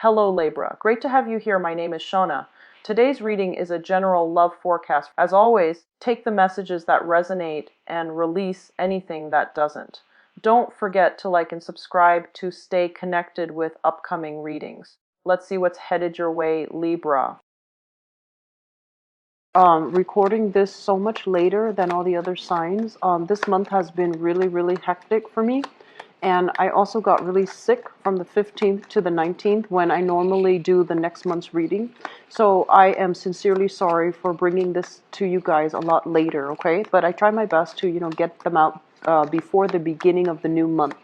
Hello Libra, great to have you here. My name is Shona. Today's reading is a general love forecast. As always, take the messages that resonate and release anything that doesn't. Don't forget to like and subscribe to stay connected with upcoming readings. Let's see what's headed your way, Libra. Recording this so much later than all the other signs. This month has been really hectic for me. And I also got really sick from the 15th to the 19th when I normally do the next month's reading. So I am sincerely sorry for bringing this to you guys a lot later, okay? But I try my best to, get them out before the beginning of the new month.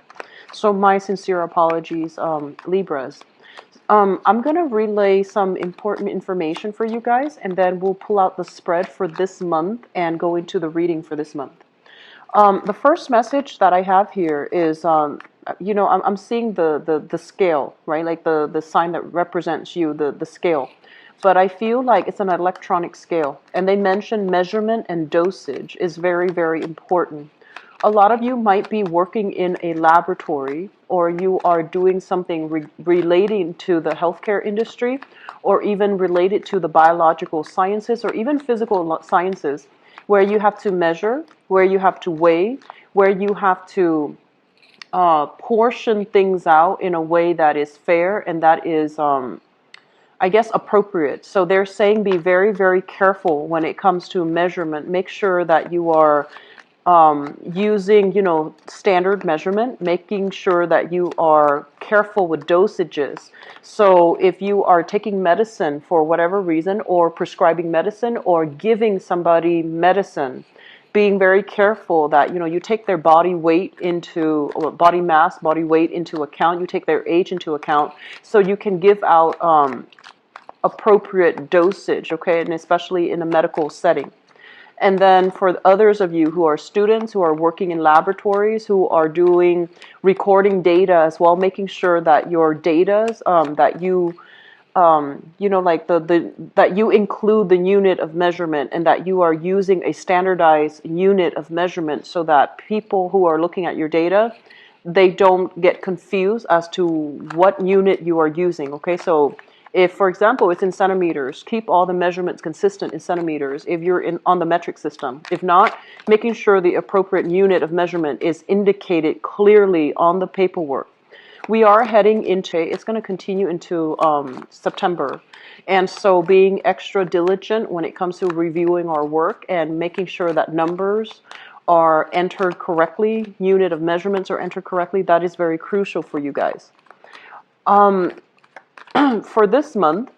So my sincere apologies, Libras. I'm going to relay some important information for you guys, and then we'll pull out the spread for this month and go into the reading for this month. The first message that I have here is, I'm seeing the scale, right? Like the sign that represents you, the scale. But I feel like it's an electronic scale. And they mention measurement and dosage is very important. A lot of you might be working in a laboratory, or you are doing something relating to the healthcare industry, or even related to the biological sciences, or even physical sciences, where you have to measure, where you have to weigh, where you have to portion things out in a way that is fair and that is, I guess, appropriate. So they're saying be very careful when it comes to measurement. Make sure that you are using, standard measurement, making sure that you are careful with dosages. So if you are taking medicine for whatever reason, or prescribing medicine, or giving somebody medicine, being very careful that, you take their body weight into, or body mass, body weight into account, you take their age into account, so you can give out appropriate dosage, okay, and especially in a medical setting. And then for others of you who are students, who are working in laboratories, who are doing recording data as well, making sure that your data, that you, like that you include the unit of measurement, and that you are using a standardized unit of measurement, so that people who are looking at your data, they don't get confused as to what unit you are using. Okay, so if, for example, it's in centimeters, keep all the measurements consistent in centimeters if you're on the metric system. If not, making sure the appropriate unit of measurement is indicated clearly on the paperwork. We are heading into, it's going to continue into September. And so being extra diligent when it comes to reviewing our work and making sure that numbers are entered correctly, unit of measurements are entered correctly, that is very crucial for you guys. For this month,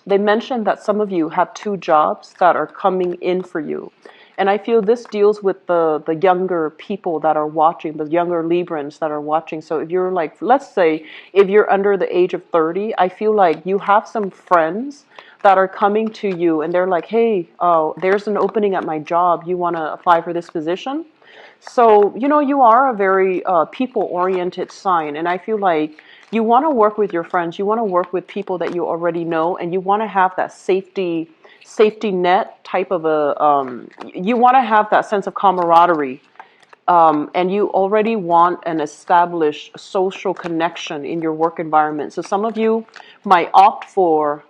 they mentioned that some of you have 2 jobs that are coming in for you. And I feel this deals with the younger people that are watching, the younger Librans that are watching. So if you're like, let's say, if you're under the age of 30, I feel like you have some friends that are coming to you and they're like, hey, there's an opening at my job. You want to apply for this position? So, you are a very people-oriented sign. And I feel like you want to work with your friends. You want to work with people that you already know, and you want to have that safety net type of you want to have that sense of camaraderie. And you already want an established social connection in your work environment. So some of you might opt for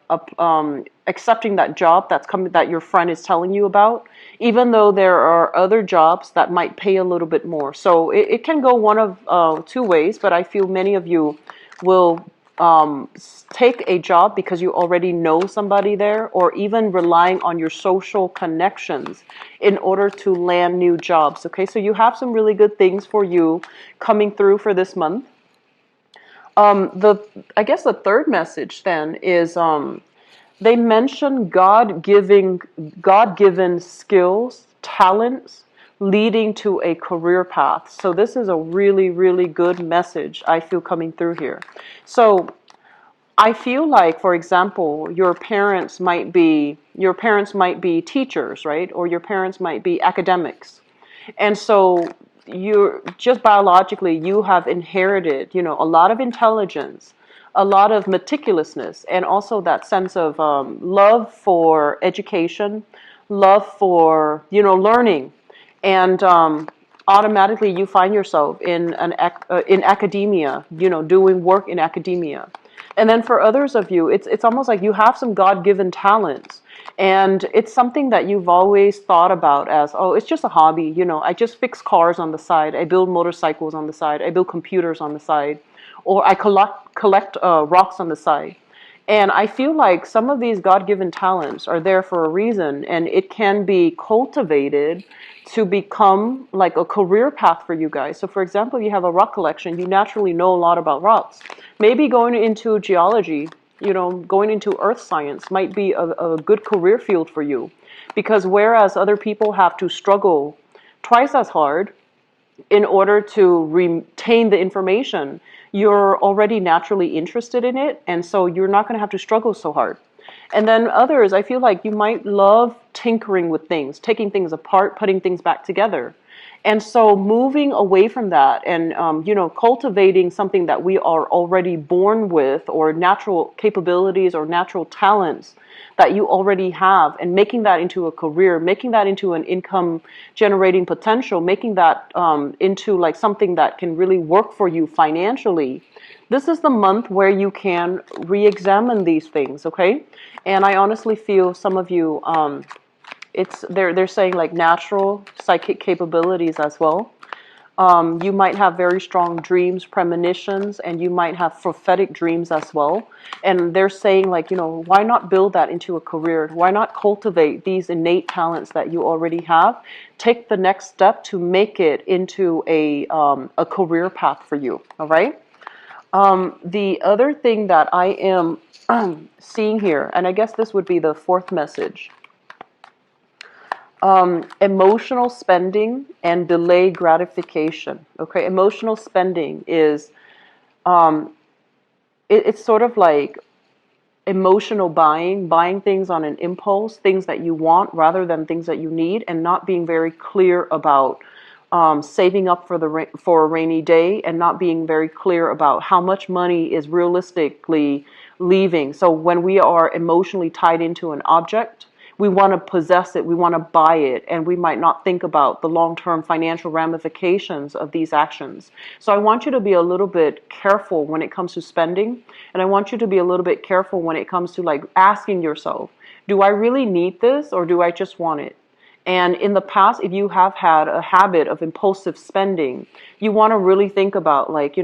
accepting that job that your friend is telling you about, even though there are other jobs that might pay a little bit more. So it can go one of 2 ways, but I feel many of you will take a job because you already know somebody there, or even relying on your social connections in order to land new jobs. Okay, so you have some really good things for you coming through for this month. I guess the third message then is they mention God-given skills, talents, leading to a career path. So this is a really good message I feel coming through here. So I feel like, for example, your parents might be teachers, right? Or your parents might be academics. And so you're just biologically, you have inherited, a lot of intelligence, a lot of meticulousness, and also that sense of love for education, love for, learning. And automatically you find yourself in academia, doing work in academia. And then for others of you, it's almost like you have some God-given talents. And it's something that you've always thought about as, oh, it's just a hobby. You know, I just fix cars on the side. I build motorcycles on the side. I build computers on the side. Or I collect rocks on the side. And I feel like some of these God-given talents are there for a reason, and it can be cultivated to become like a career path for you guys. So for example, you have a rock collection, you naturally know a lot about rocks. Maybe going into geology, you know, going into earth science might be a good career field for you. Because whereas other people have to struggle twice as hard in order to retain the information, you're already naturally interested in it, and so you're not going to have to struggle so hard. And then others, I feel like you might love tinkering with things, taking things apart, putting things back together. And so moving away from that and, cultivating something that we are already born with, or natural capabilities or natural talents that you already have, and making that into a career, making that into an income generating potential, making that into like something that can really work for you financially. This is the month where you can re-examine these things, okay? And I honestly feel some of you, they're saying like natural psychic capabilities as well. You might have very strong dreams, premonitions, and you might have prophetic dreams as well. And they're saying like, why not build that into a career? Why not cultivate these innate talents that you already have? Take the next step to make it into a career path for you. All right. The other thing that I am seeing here, and I guess this would be the fourth message. Emotional spending and delayed gratification. Okay, emotional spending is it's sort of like emotional buying things on an impulse, things that you want rather than things that you need, and not being very clear about saving up for a rainy day, and not being very clear about how much money is realistically leaving. So when we are emotionally tied into an object, we want to possess it, we want to buy it, and we might not think about the long-term financial ramifications of these actions. So I want you to be a little bit careful when it comes to spending, and I want you to be a little bit careful when it comes to like asking yourself, do I really need this, or do I just want it? And in the past, if you have had a habit of impulsive spending, you want to really think about like,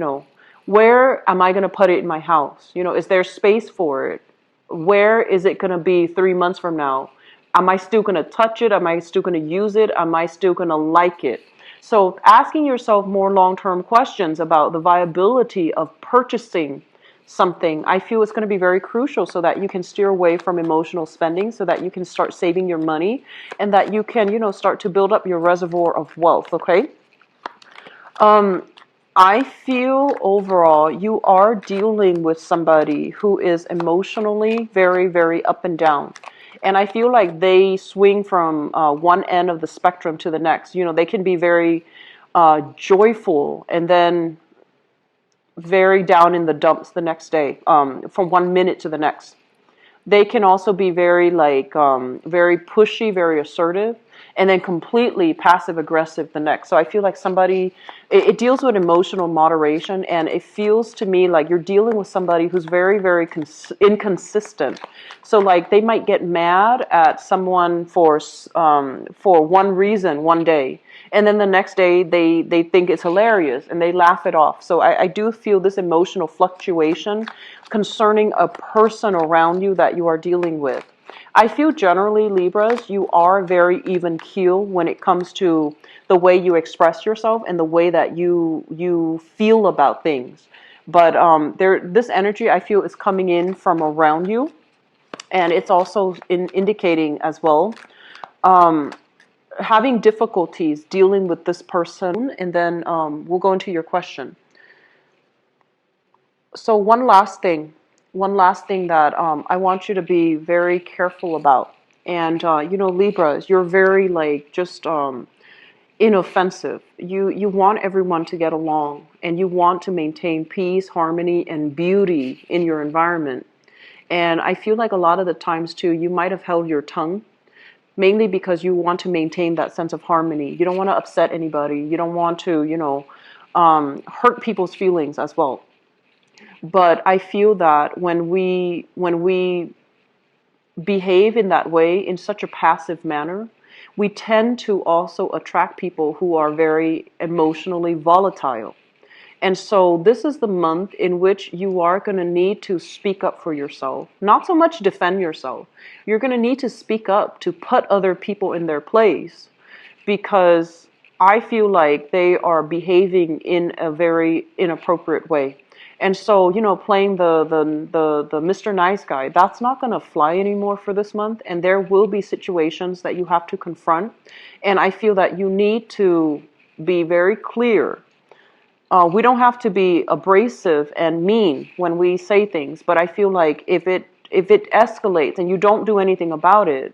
where am I going to put it in my house? Is there space for it? Where is it going to be 3 months from now? Am I still going to touch it? Am I still going to use it? Am I still going to like it? So asking yourself more long-term questions about the viability of purchasing something, I feel it's going to be very crucial so that you can steer away from emotional spending, so that you can start saving your money, and that you can, start to build up your reservoir of wealth, okay? I feel overall you are dealing with somebody who is emotionally very, very up and down. And I feel like they swing from one end of the spectrum to the next. They can be very joyful and then very down in the dumps the next day, from 1 minute to the next. They can also be very very pushy, very assertive, and then completely passive aggressive the next. So I feel like it deals with emotional moderation, and it feels to me like you're dealing with somebody who's very, very inconsistent. So like they might get mad at someone for one reason one day, and then the next day they think it's hilarious and they laugh it off. So I do feel this emotional fluctuation concerning a person around you that you are dealing with. I feel generally, Libras, you are very even keel when it comes to the way you express yourself and the way that you feel about things. But this energy I feel is coming in from around you, and it's also indicating as well having difficulties dealing with this person. And then we'll go into your question. So one last thing that I want you to be very careful about. And Libras, you're very just inoffensive. You want everyone to get along, and you want to maintain peace, harmony, and beauty in your environment. And I feel like a lot of the times too, you might have held your tongue, mainly because you want to maintain that sense of harmony. You don't want to upset anybody. You don't want to, hurt people's feelings as well. But I feel that when we behave in that way, in such a passive manner, we tend to also attract people who are very emotionally volatile. And so this is the month in which you are going to need to speak up for yourself. Not so much defend yourself. You're going to need to speak up to put other people in their place, because I feel like they are behaving in a very inappropriate way. And so, playing the Mr. Nice Guy, that's not going to fly anymore for this month. And there will be situations that you have to confront. And I feel that you need to be very clear. We don't have to be abrasive and mean when we say things, but I feel like if it escalates and you don't do anything about it,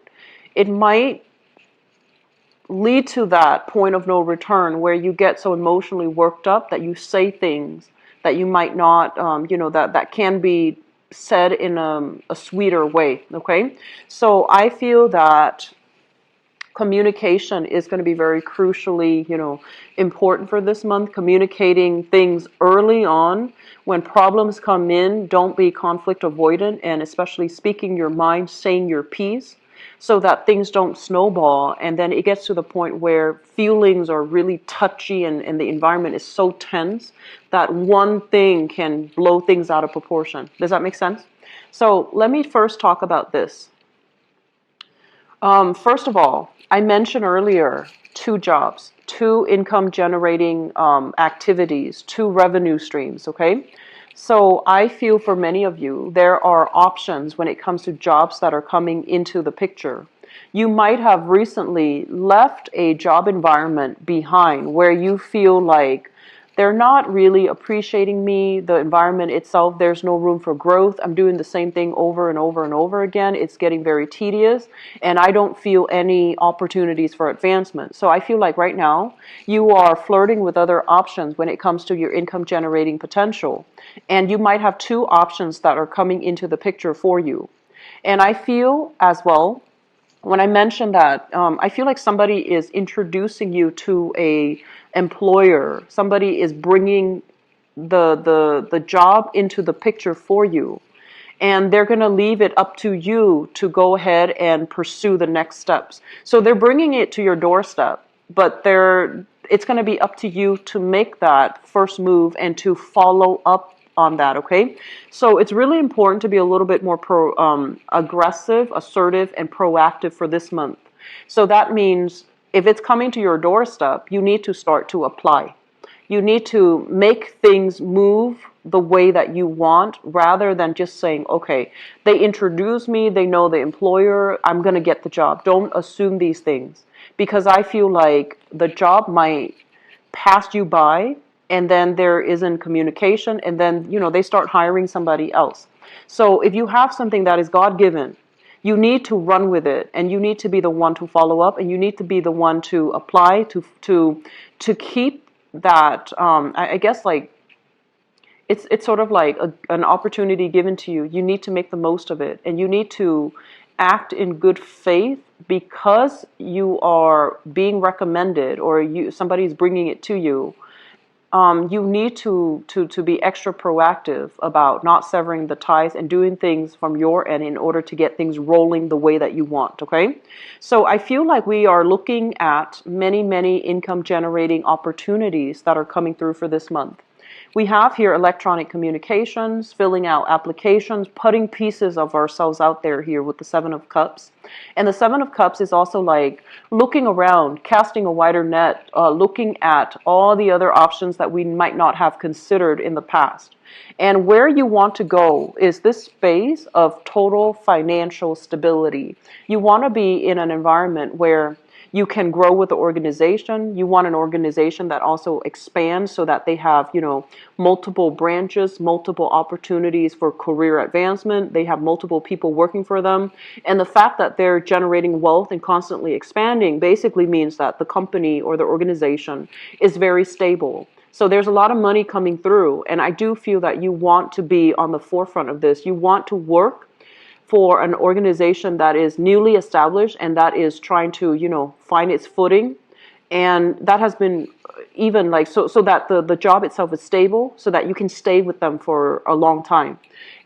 it might lead to that point of no return where you get so emotionally worked up that you say things that you might not, that can be said in a sweeter way. Okay, so I feel that communication is going to be very crucially, important for this month. Communicating things early on when problems come in. Don't be conflict avoidant, and especially speaking your mind, saying your piece, so that things don't snowball. And then it gets to the point where feelings are really touchy, and the environment is so tense that one thing can blow things out of proportion. Does that make sense? So let me first talk about this. First of all, I mentioned earlier 2 jobs, 2 income generating activities, 2 revenue streams, okay? So I feel for many of you, there are options when it comes to jobs that are coming into the picture. You might have recently left a job environment behind where you feel like they're not really appreciating me, the environment itself, there's no room for growth. I'm doing the same thing over and over and over again. It's getting very tedious, and I don't feel any opportunities for advancement. So I feel like right now you are flirting with other options when it comes to your income generating potential. And you might have 2 options that are coming into the picture for you. And I feel as well, when I mentioned that, I feel like somebody is introducing you to a employer. Somebody is bringing the job into the picture for you, and they're going to leave it up to you to go ahead and pursue the next steps. So they're bringing it to your doorstep, but it's going to be up to you to make that first move and to follow up on that, okay? So it's really important to be a little bit more aggressive, assertive, and proactive for this month. So that means if it's coming to your doorstep, you need to start to apply. You need to make things move the way that you want, rather than just saying, okay, they introduce me, they know the employer, I'm going to get the job. Don't assume these things, because I feel like the job might pass you by, and then there isn't communication, and then they start hiring somebody else. So if you have something that is God-given, you need to run with it, and you need to be the one to follow up, and you need to be the one to apply to keep that. I guess like it's sort of like an opportunity given to you. You need to make the most of it, and you need to act in good faith, because you are being recommended, or somebody is bringing it to you. You need to be extra proactive about not severing the ties and doing things from your end in order to get things rolling the way that you want, okay? So I feel like we are looking at many, many income generating opportunities that are coming through for this month. We have here electronic communications, filling out applications, putting pieces of ourselves out there here with the 7 of Cups. And the 7 of Cups is also like looking around, casting a wider net, looking at all the other options that we might not have considered in the past. And where you want to go is this space of total financial stability. You want to be in an environment where you can grow with the organization. You want an organization that also expands, so that they have, multiple branches, multiple opportunities for career advancement. They have multiple people working for them. And the fact that they're generating wealth and constantly expanding basically means that the company or the organization is very stable. So there's a lot of money coming through. And I do feel that you want to be on the forefront of this. You want to work for an organization that is newly established and that is trying to, find its footing And that has been even like so that the job itself is stable so that you can stay with them for a long time.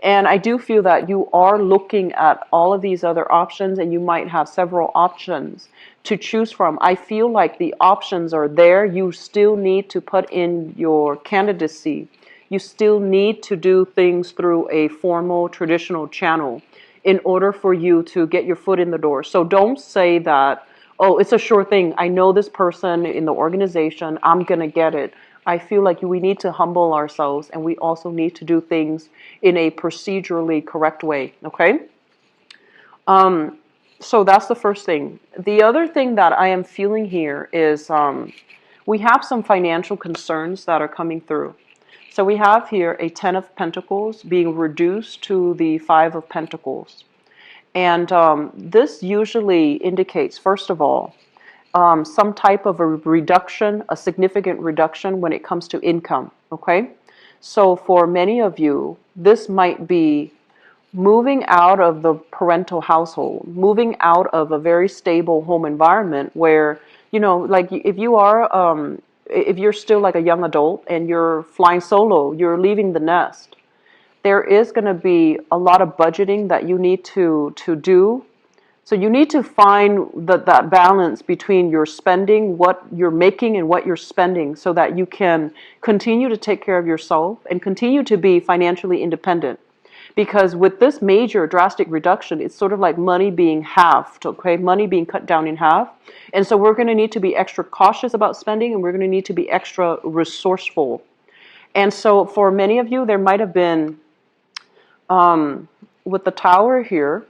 And I do feel that you are looking at all of these other options, and you might have several options to choose from. I feel like the options are there. You still need to put in your candidacy. You still need to do things through a formal traditional channel in order for you to get your foot in the door. So don't say that, oh, it's a sure thing. I know this person in the organization. I'm going to get it. I feel like we need to humble ourselves, and we also need to do things in a procedurally correct way. Okay? So that's the first thing. The other thing that I am feeling here is we have some financial concerns that are coming through. So we have here a 10 of Pentacles being reduced to the 5 of Pentacles. And this usually indicates, first of all, some type of a reduction, a significant reduction when it comes to income, okay? So for many of you, this might be moving out of the parental household, moving out of a very stable home environment where, you know, like if you're still like a young adult and you're flying solo, you're leaving the nest, there is going to be a lot of budgeting that you need to do. So you need to find that balance between your spending, what you're making, and what you're spending, so that you can continue to take care of yourself and continue to be financially independent. Because with this major drastic reduction, it's sort of like money being halved, okay? Money being cut down in half. And so we're going to need to be extra cautious about spending, and we're going to need to be extra resourceful. And so for many of you, there might have been, with the Tower here,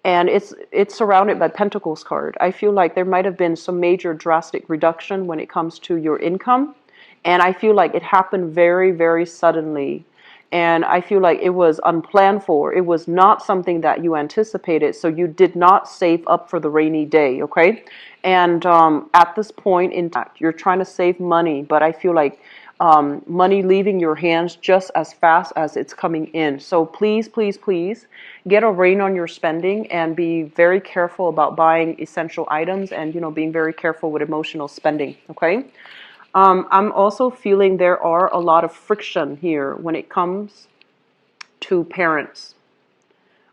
and it's surrounded by Pentacles card. I feel like there might have been some major drastic reduction when it comes to your income. And I feel like it happened very, very suddenly. And I feel like it was unplanned for. It was not something that you anticipated. So you did not save up for the rainy day, okay? And at this point in time, you're trying to save money, but I feel like money leaving your hands just as fast as it's coming in. So please, please, please get a rein on your spending and be very careful about buying essential items, and, you know, being very careful with emotional spending, okay? I'm also feeling there are a lot of friction here when it comes to parents.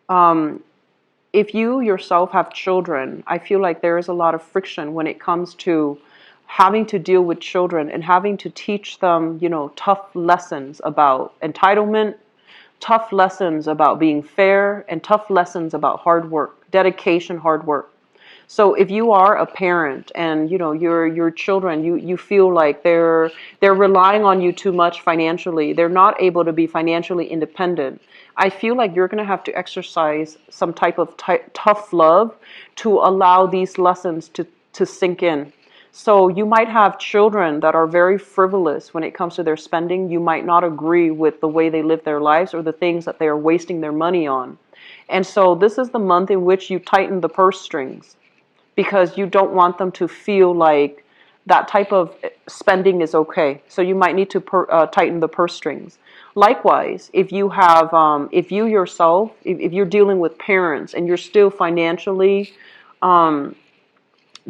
If you yourself have children, I feel like there is a lot of friction when it comes to having to deal with children and having to teach them, you know, tough lessons about entitlement, tough lessons about being fair, and tough lessons about hard work, dedication, hard work. So if you are a parent and, you know, your children, you feel like they're relying on you too much financially, they're not able to be financially independent, I feel like you're going to have to exercise some type of tough love to allow these lessons to sink in. So you might have children that are very frivolous when it comes to their spending. You might not agree with the way they live their lives or the things that they are wasting their money on. And so this is the month in which you tighten the purse strings, because you don't want them to feel like that type of spending is okay. So you might need to tighten the purse strings. Likewise, if you have, if you yourself, if you're dealing with parents and you're still financially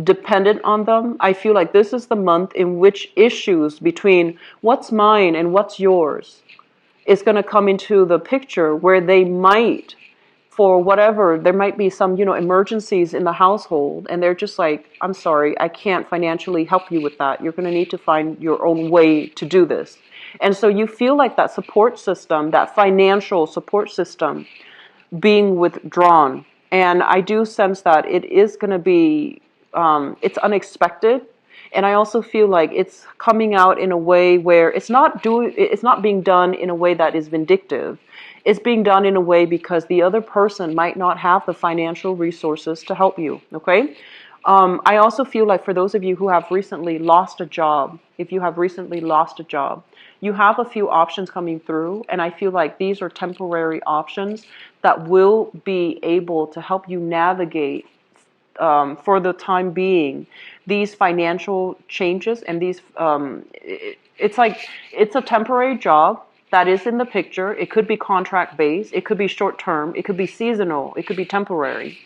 dependent on them, I feel like this is the month in which issues between what's mine and what's yours is going to come into the picture, where they might, for whatever, there might be some, you know, emergencies in the household, and they're just like, I'm sorry, I can't financially help you with that. You're going to need to find your own way to do this. And so you feel like that support system, that financial support system, being withdrawn. And I do sense that it is going to be, it's unexpected. And I also feel like it's coming out in a way where it's not being done in a way that is vindictive. It's being done in a way because the other person might not have the financial resources to help you, okay? I also feel like for those of you who have recently lost a job, if you have recently lost a job, you have a few options coming through, and I feel like these are temporary options that will be able to help you navigate, for the time being, these financial changes. And these, it's like, it's a temporary job that is in the picture. It could be contract based, it could be short term, it could be seasonal, it could be temporary,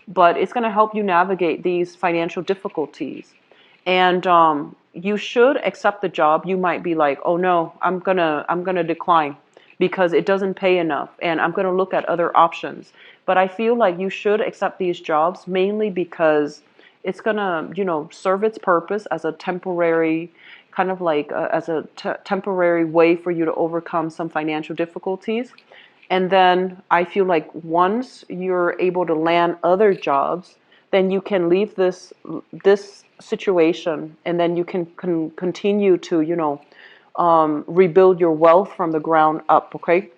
but it's going to help you navigate these financial difficulties. And you should accept the job. You might be like, oh no, I'm gonna decline because it doesn't pay enough, and I'm gonna look at other options. But I feel like you should accept these jobs mainly because it's gonna, serve its purpose as a temporary kind of like as a temporary way for you to overcome some financial difficulties. And then I feel like once you're able to land other jobs, then you can leave this situation, and then you can continue to, rebuild your wealth from the ground up. Okay.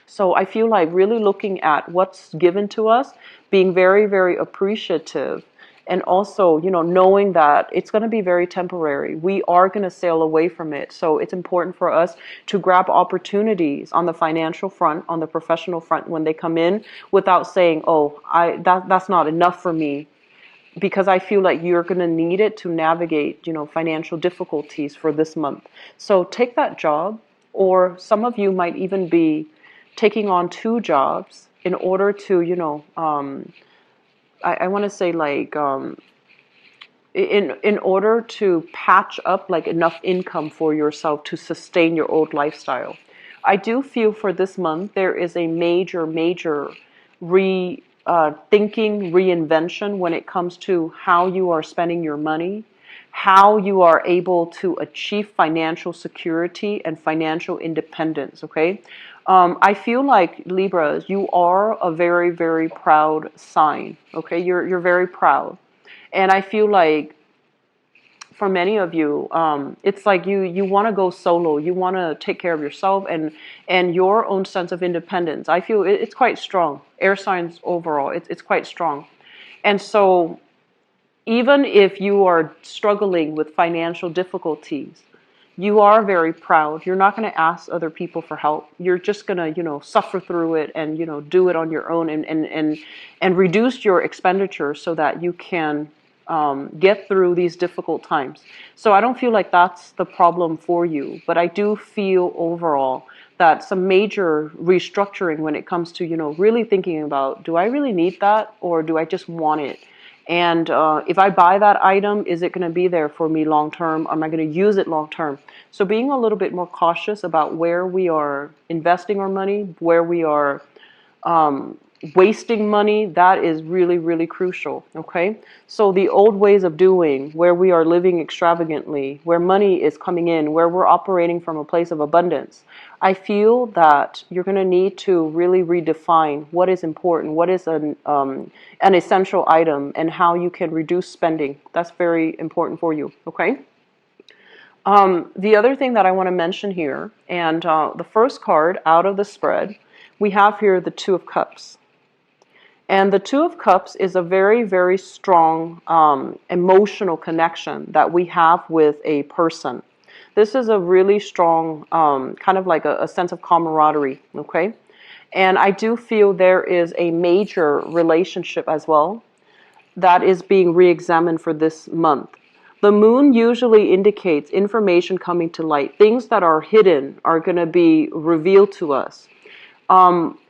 So I feel like really looking at what's given to us, being very, very appreciative, and also, knowing that it's going to be very temporary. We are going to sail away from it. So it's important for us to grab opportunities on the financial front, on the professional front when they come in, without saying, "Oh, that's not enough for me," because I feel like you're going to need it to navigate, financial difficulties for this month. So take that job, or some of you might even be taking on two jobs in order to, I want to say like, in order to patch up like enough income for yourself to sustain your old lifestyle. I do feel for this month there is a major thinking reinvention when it comes to how you are spending your money, how you are able to achieve financial security and financial independence. Okay, I feel like Libras, you are a very, very proud sign. Okay, you're very proud. And I feel like for many of you, it's like you want to go solo. You want to take care of yourself and your own sense of independence. I feel it's quite strong. Air signs overall, it's quite strong. And so even if you are struggling with financial difficulties, you are very proud. You're not going to ask other people for help. You're just going to, suffer through it and, do it on your own, and reduce your expenditure so that you can get through these difficult times. So I don't feel like that's the problem for you, but I do feel overall that some major restructuring when it comes to, really thinking about, do I really need that, or do I just want it? And if I buy that item, is it going to be there for me long term? Am I going to use it long term? So being a little bit more cautious about where we are investing our money, where we are wasting money, that is really, really crucial. Okay. So the old ways of doing, where we are living extravagantly, where money is coming in, where we're operating from a place of abundance, I feel that you're going to need to really redefine what is important, what is an essential item, and how you can reduce spending. That's very important for you. Okay. The other thing that I want to mention here, and the first card out of the spread, we have here the Two of Cups. And the Two of Cups is a very, very strong emotional connection that we have with a person. This is a really strong kind of like a sense of camaraderie, okay? And I do feel there is a major relationship as well that is being re-examined for this month. The moon usually indicates information coming to light. Things that are hidden are going to be revealed to us.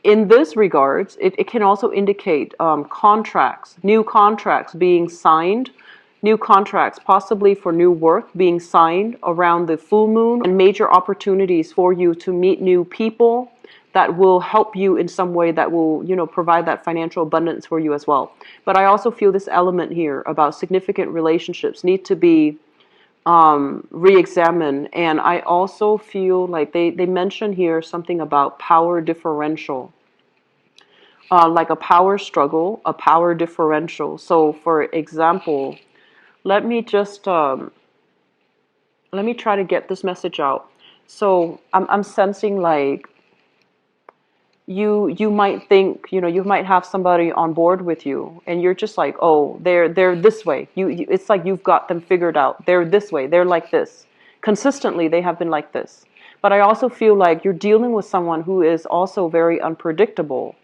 In this regards, it can also indicate contracts, new contracts being signed, new contracts possibly for new work being signed around the full moon, and major opportunities for you to meet new people that will help you in some way, that will, provide that financial abundance for you as well. But I also feel this element here about significant relationships need to be re-examine. And I also feel like they mention here something about power differential, like a power struggle, a power differential. So for example, let me just let me try to get this message out. So I'm sensing like you might think, you might have somebody on board with you, and you're just like, oh, they're this way. It's like you've got them figured out. They're this way. They're like this. Consistently, they have been like this. But I also feel like you're dealing with someone who is also very unpredictable.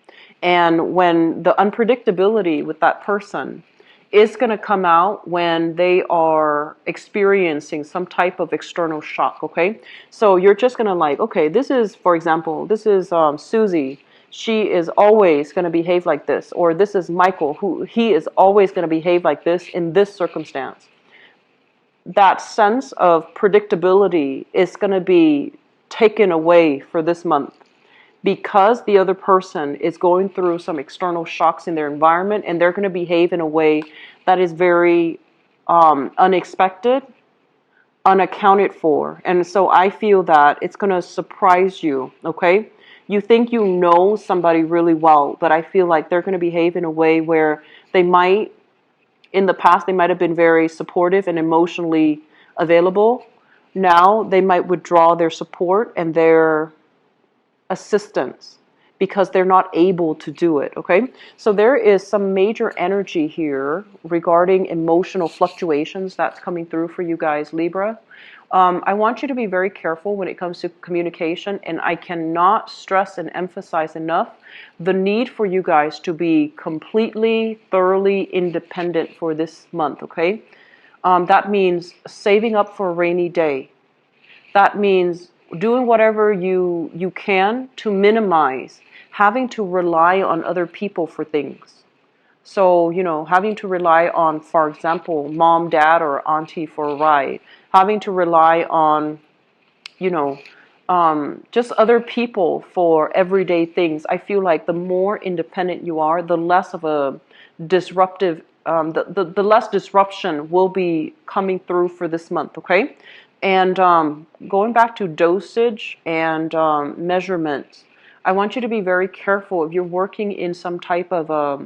And when the unpredictability with that person is going to come out when they are experiencing some type of external shock, okay? So you're just going to like, okay, this is, for example, this is Susie. She is always going to behave like this. Or this is Michael, who he is always going to behave like this in this circumstance. that sense of predictability is going to be taken away for this month, because the other person is going through some external shocks in their environment, and they're going to behave in a way that is very unexpected, unaccounted for. And so I feel that it's going to surprise you, okay? You think you know somebody really well, but I feel like they're going to behave in a way where they might, in the past, they might have been very supportive and emotionally available. Now they might withdraw their support and their assistance because they're not able to do it, okay? So there is some major energy here regarding emotional fluctuations that's coming through for you guys, Libra. I want you to be very careful when it comes to communication, and I cannot stress and emphasize enough the need for you guys to be completely, thoroughly independent for this month, okay? That means saving up for a rainy day. That means doing whatever you can to minimize having to rely on other people for things. So, having to rely on, for example, mom, dad, or auntie for a ride, having to rely on, you know, just other people for everyday things. I feel like the more independent you are, the less of a disruptive, the less disruption will be coming through for this month, okay? And going back to dosage and measurements, I want you to be very careful if you're working in some type of a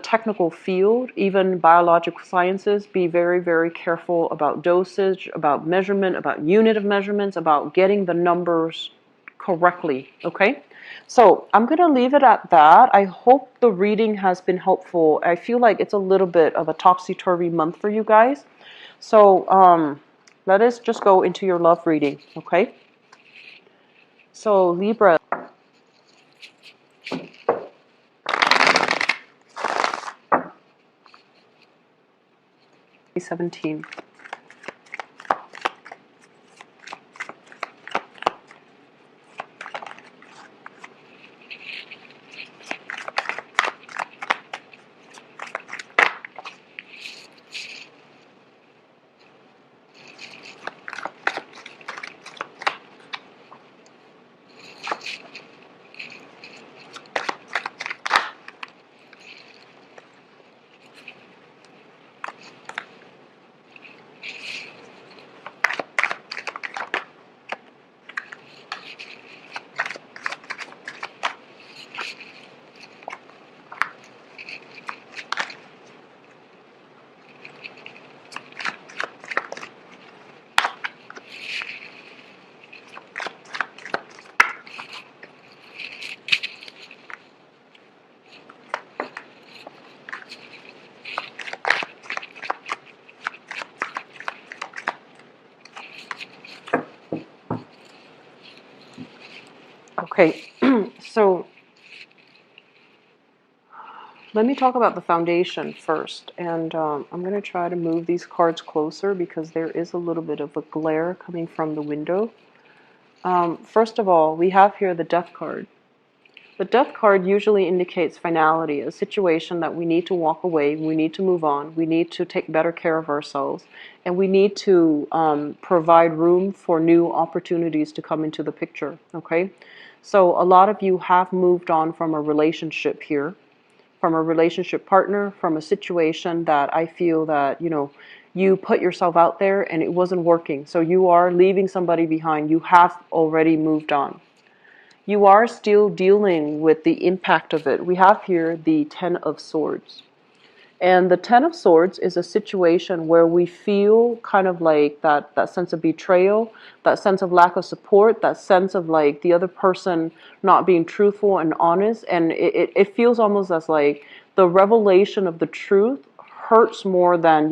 technical field, even biological sciences. Be very, very careful about dosage, about measurement, about unit of measurements, about getting the numbers correctly, okay? So I'm going to leave it at that. I hope the reading has been helpful. I feel like it's a little bit of a topsy-turvy month for you guys. So let us just go into your love reading, okay? So Libra, 17. Okay, so let me talk about the foundation first, and I'm going to try to move these cards closer because there is a little bit of a glare coming from the window. First of all, we have here the Death card. The Death card usually indicates finality, a situation that we need to walk away, we need to move on, we need to take better care of ourselves, and we need to provide room for new opportunities to come into the picture, okay? So a lot of you have moved on from a relationship here, from a relationship partner, from a situation that I feel that, you put yourself out there and it wasn't working. So you are leaving somebody behind. You have already moved on. You are still dealing with the impact of it. We have here the Ten of Swords. And the Ten of Swords is a situation where we feel kind of like that sense of betrayal, that sense of lack of support, that sense of like the other person not being truthful and honest. And it feels almost as like the revelation of the truth hurts more than,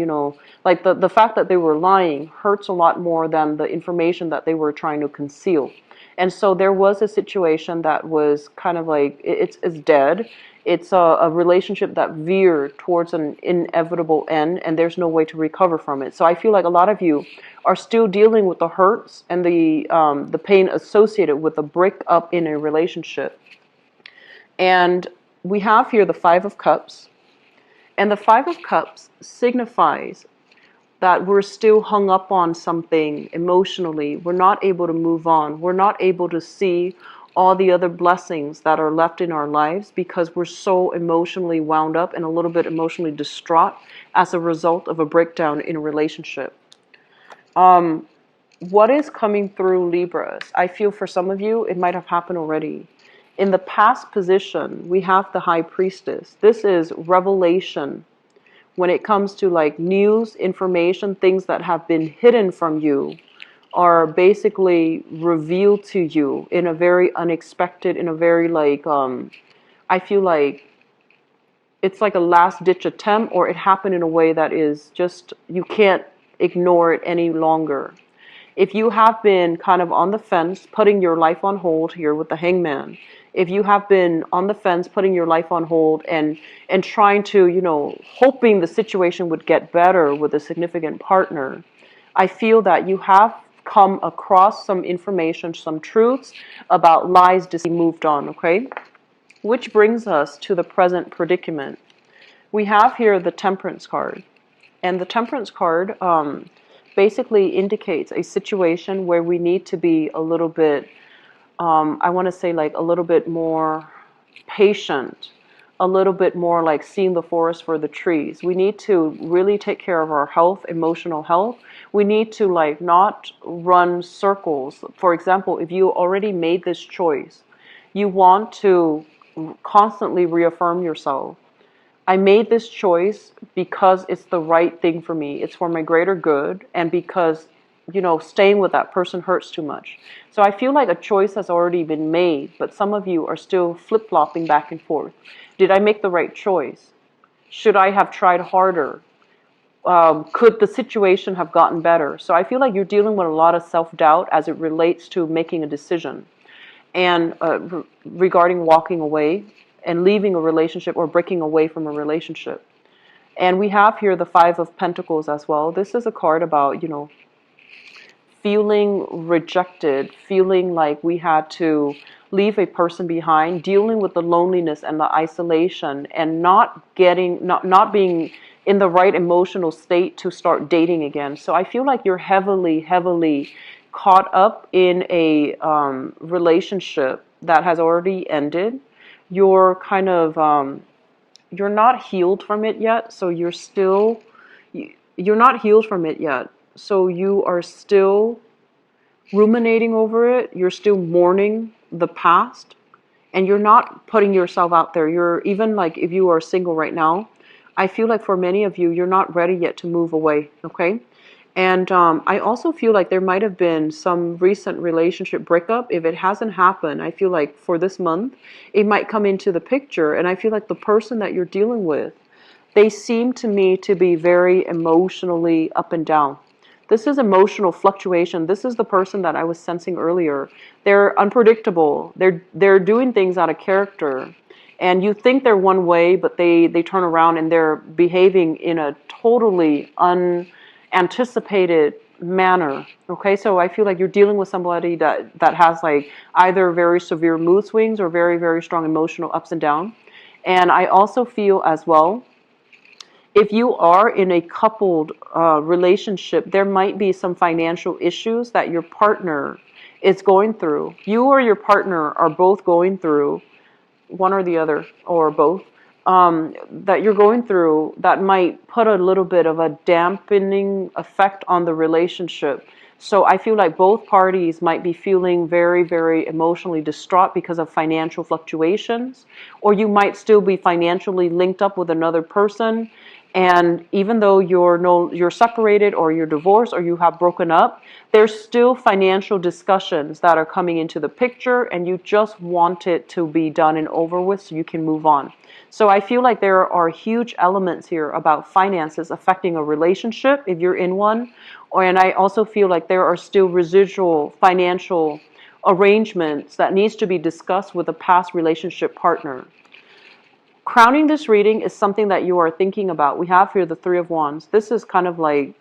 like the fact that they were lying hurts a lot more than the information that they were trying to conceal. And so there was a situation that was kind of like, it's dead. It's a relationship that veered towards an inevitable end, and there's no way to recover from it. So I feel like a lot of you are still dealing with the hurts and the pain associated with a breakup in a relationship. And we have here the Five of Cups. And the Five of Cups signifies that we're still hung up on something emotionally. We're not able to move on. We're not able to see all the other blessings that are left in our lives because we're so emotionally wound up and a little bit emotionally distraught as a result of a breakdown in a relationship. What is coming through Libras? I feel for some of you, it might have happened already. In the past position, we have the High Priestess. This is revelation when it comes to like news, information, things that have been hidden from you are basically revealed to you in a very unexpected, in a very like, I feel like it's like a last ditch attempt, or it happened in a way that is just, you can't ignore it any longer. If you have been kind of on the fence, putting your life on hold here with the Hangman, if you have been on the fence, putting your life on hold and trying to, you know, hoping the situation would get better with a significant partner, I feel that you have come across some information, some truths about lies, deceit, moved on, okay? Which brings us to the present predicament. We have here the Temperance card. And the Temperance card basically indicates a situation where we need to be a little bit, I want to say like a little bit more patient, a little bit more like seeing the forest for the trees. We need to really take care of our health, emotional health. We need to like not run circles. For example, if you already made this choice, you want to constantly reaffirm yourself. I made this choice because it's the right thing for me. It's for my greater good, and because, you know, staying with that person hurts too much. So I feel like a choice has already been made, but some of you are still flip-flopping back and forth. Did I make the right choice? Should I have tried harder? Could the situation have gotten better? So I feel like you're dealing with a lot of self-doubt as it relates to making a decision. And regarding walking away and leaving a relationship or breaking away from a relationship. And we have here the Five of Pentacles as well. This is a card about, you know, feeling rejected, feeling like we had to leave a person behind, dealing with the loneliness and the isolation, and not being in the right emotional state to start dating again. So I feel like you're heavily caught up in a relationship that has already ended. You're kind of you're not healed from it yet, so you're not healed from it yet, so you are still ruminating over it. You're still mourning the past, and you're not putting yourself out there. You're even like, if you are single right now, I feel like for many of you, you're not ready yet to move away, okay? And I also feel like there might have been some recent relationship breakup. If it hasn't happened, I feel like for this month, it might come into the picture. And I feel like the person that you're dealing with, they seem to me to be very emotionally up and down. This is emotional fluctuation. This is the person that I was sensing earlier. They're unpredictable. They're doing things out of character. And you think they're one way, but they turn around and they're behaving in a totally unanticipated manner. Okay, so I feel like you're dealing with somebody that has like either very severe mood swings or very strong emotional ups and downs. And I also feel as well, if you are in a coupled relationship, there might be some financial issues that your partner is going through. You or your partner are both going through, one or the other, or both, that you're going through, that might put a little bit of a dampening effect on the relationship. So I feel like both parties might be feeling very emotionally distraught because of financial fluctuations, or you might still be financially linked up with another person. And even though you're separated or you're divorced or you have broken up, there's still financial discussions that are coming into the picture, and you just want it to be done and over with so you can move on. So I feel like there are huge elements here about finances affecting a relationship if you're in one. And I also feel like there are still residual financial arrangements that needs to be discussed with a past relationship partner. Crowning this reading is something that you are thinking about. We have here the Three of Wands. This is kind of like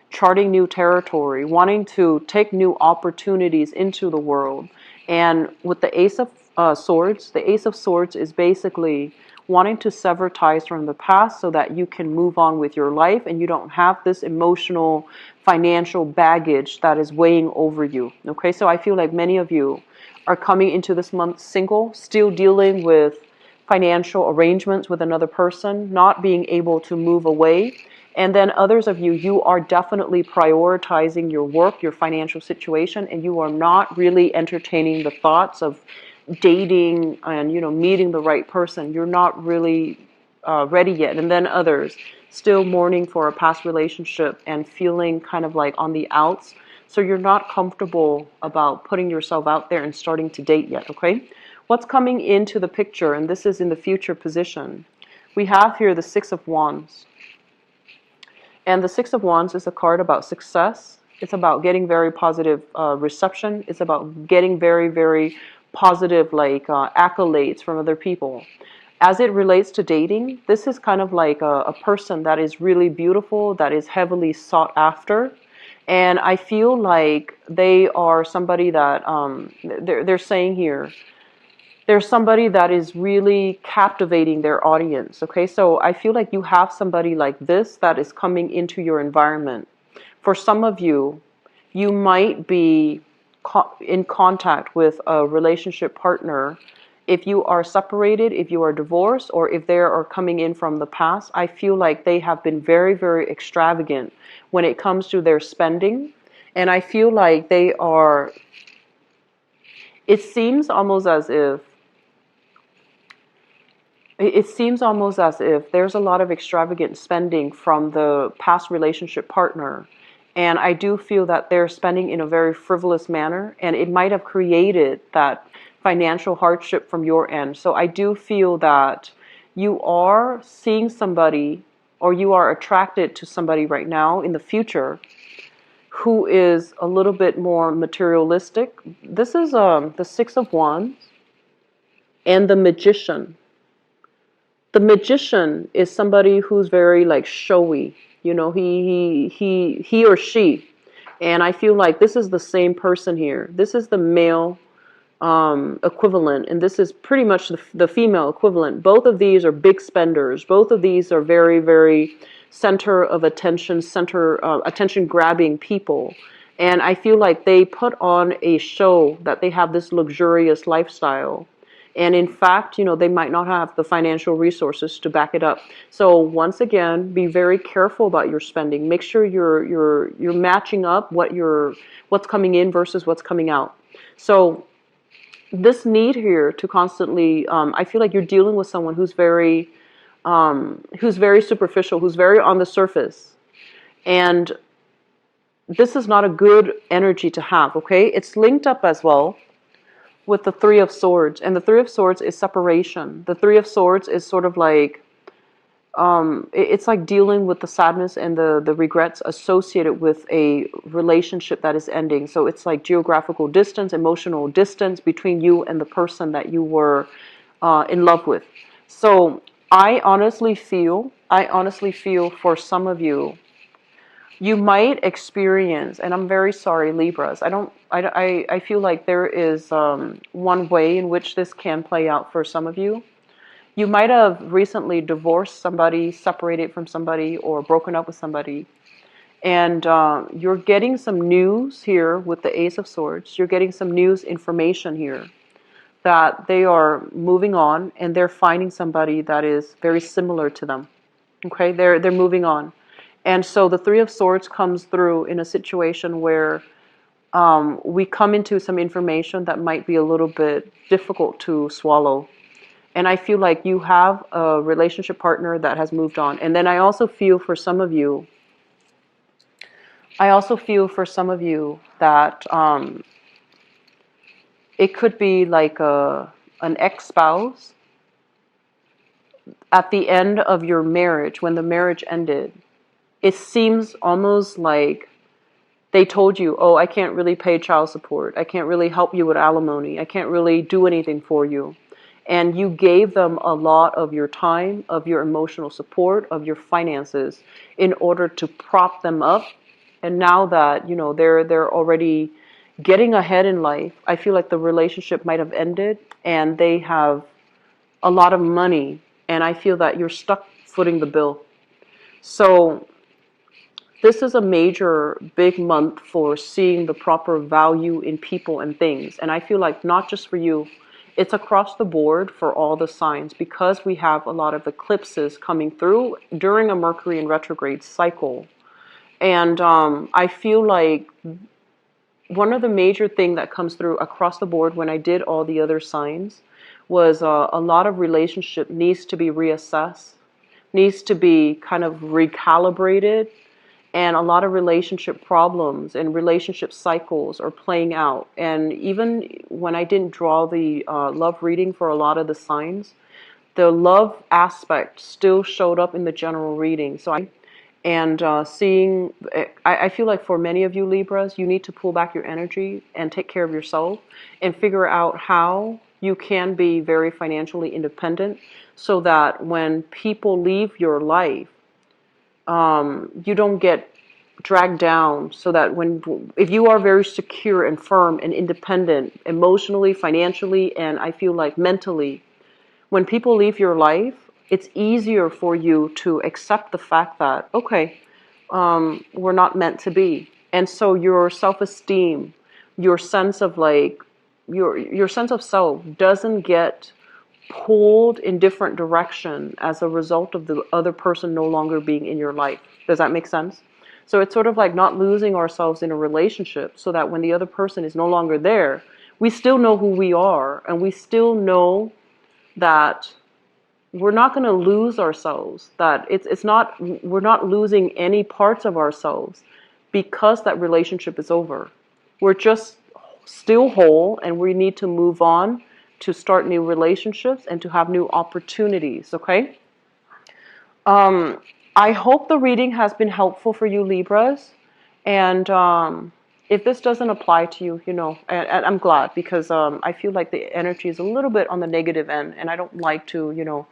charting new territory, wanting to take new opportunities into the world. And with the Ace of Swords, the Ace of Swords is basically wanting to sever ties from the past so that you can move on with your life and you don't have this emotional, financial baggage that is weighing over you. Okay, so I feel like many of you are coming into this month single, still dealing with financial arrangements with another person, not being able to move away. And then others of you, you are definitely prioritizing your work, your financial situation, and you are not really entertaining the thoughts of dating and, meeting the right person. You're not really ready yet. And then others still mourning for a past relationship and feeling kind of like on the outs. So you're not comfortable about putting yourself out there and starting to date yet, okay? What's coming into the picture, and this is in the future position, we have here the Six of Wands. And the Six of Wands is a card about success. It's about getting very positive reception. It's about getting very, very positive accolades from other people. As it relates to dating, this is kind of like a person that is really beautiful, that is heavily sought after. And I feel like they are somebody that, they're saying here, there's somebody that is really captivating their audience. Okay, so I feel like you have somebody like this that is coming into your environment. For some of you, you might be in contact with a relationship partner. If you are separated, if you are divorced, or if they are coming in from the past, I feel like they have been very, very extravagant when it comes to their spending. And I feel like they are, it seems almost as if there's a lot of extravagant spending from the past relationship partner. And I do feel that they're spending in a very frivolous manner, and it might have created that financial hardship from your end. So I do feel that you are seeing somebody, or you are attracted to somebody right now in the future who is a little bit more materialistic. This is the Six of Wands and the Magician. The magician is somebody who's very like showy, he or she. And I feel like this is the same person here. This is the male equivalent, and this is pretty much the female equivalent. Both of these are big spenders. Both of these are very, very center of attention, attention grabbing people. And I feel like they put on a show that they have this luxurious lifestyle. And in fact, they might not have the financial resources to back it up. So once again, be very careful about your spending. Make sure you're matching up what's coming in versus what's coming out. So this need here to constantly, I feel like you're dealing with someone who's very superficial, who's very on the surface. And this is not a good energy to have, okay? It's linked up as well with the Three of Swords. And the Three of Swords is separation. The Three of Swords is sort of like, it's like dealing with the sadness and the regrets associated with a relationship that is ending. So it's like geographical distance, emotional distance between you and the person that you were in love with. So I honestly feel for some of you, you might experience, and I'm very sorry, Libras. I feel like there is one way in which this can play out for some of you. You might have recently divorced somebody, separated from somebody, or broken up with somebody. And you're getting some news here with the Ace of Swords. You're getting some news information here that they are moving on and they're finding somebody that is very similar to them. Okay, they're moving on. And so the Three of Swords comes through in a situation where we come into some information that might be a little bit difficult to swallow. And I feel like you have a relationship partner that has moved on. And then I also feel for some of you that it could be like an ex-spouse at the end of your marriage, when the marriage ended. It seems almost like they told you, oh, I can't really pay child support. I can't really help you with alimony. I can't really do anything for you. And you gave them a lot of your time, of your emotional support, of your finances in order to prop them up. And now that, they're already getting ahead in life, I feel like the relationship might have ended and they have a lot of money and I feel that you're stuck footing the bill. So this is a major, big month for seeing the proper value in people and things. And I feel like not just for you, it's across the board for all the signs, because we have a lot of eclipses coming through during a Mercury in retrograde cycle. And I feel like one of the major thing that comes through across the board when I did all the other signs was a lot of relationship needs to be reassessed, needs to be kind of recalibrated, and a lot of relationship problems and relationship cycles are playing out. And even when I didn't draw the love reading for a lot of the signs, the love aspect still showed up in the general reading. Seeing, I feel like for many of you Libras, you need to pull back your energy and take care of yourself and figure out how you can be very financially independent, so that when people leave your life, you don't get dragged down. So that if you are very secure and firm and independent emotionally, financially, and I feel like mentally, when people leave your life, it's easier for you to accept the fact that, okay, we're not meant to be. And so your self-esteem, your sense of like, your sense of self doesn't get pulled in different direction as a result of the other person no longer being in your life. Does that make sense? So it's sort of like not losing ourselves in a relationship, so that when the other person is no longer there, we still know who we are, and we still know that we're not going to lose ourselves, that we're not losing any parts of ourselves because that relationship is over. We're just still whole, and we need to move on to start new relationships and to have new opportunities, okay? I hope the reading has been helpful for you Libras, and if this doesn't apply to you, and I'm glad, because I feel like the energy is a little bit on the negative end, and I don't like to,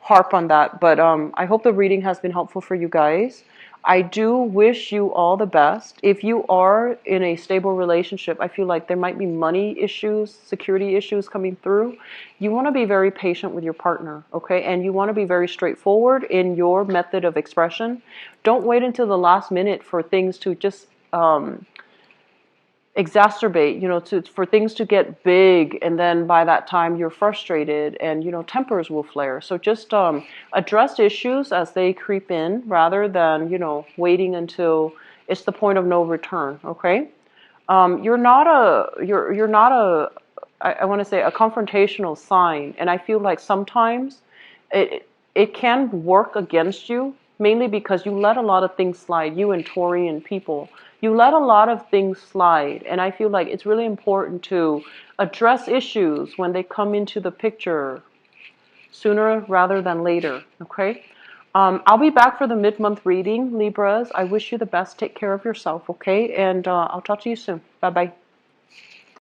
harp on that. But I hope the reading has been helpful for you guys. I do wish you all the best. If you are in a stable relationship, I feel like there might be money issues, security issues coming through. You want to be very patient with your partner, okay? And you want to be very straightforward in your method of expression. Don't wait until the last minute for things to just exacerbate, for things to get big, and then by that time you're frustrated, and tempers will flare. So just address issues as they creep in, rather than waiting until it's the point of no return. Okay, you're not a I want to say a confrontational sign, and I feel like sometimes it can work against you, mainly because you let a lot of things slide. You and Taurian people, you let a lot of things slide, and I feel like it's really important to address issues when they come into the picture sooner rather than later, okay? I'll be back for the mid-month reading, Libras. I wish you the best. Take care of yourself, okay? And I'll talk to you soon. Bye-bye.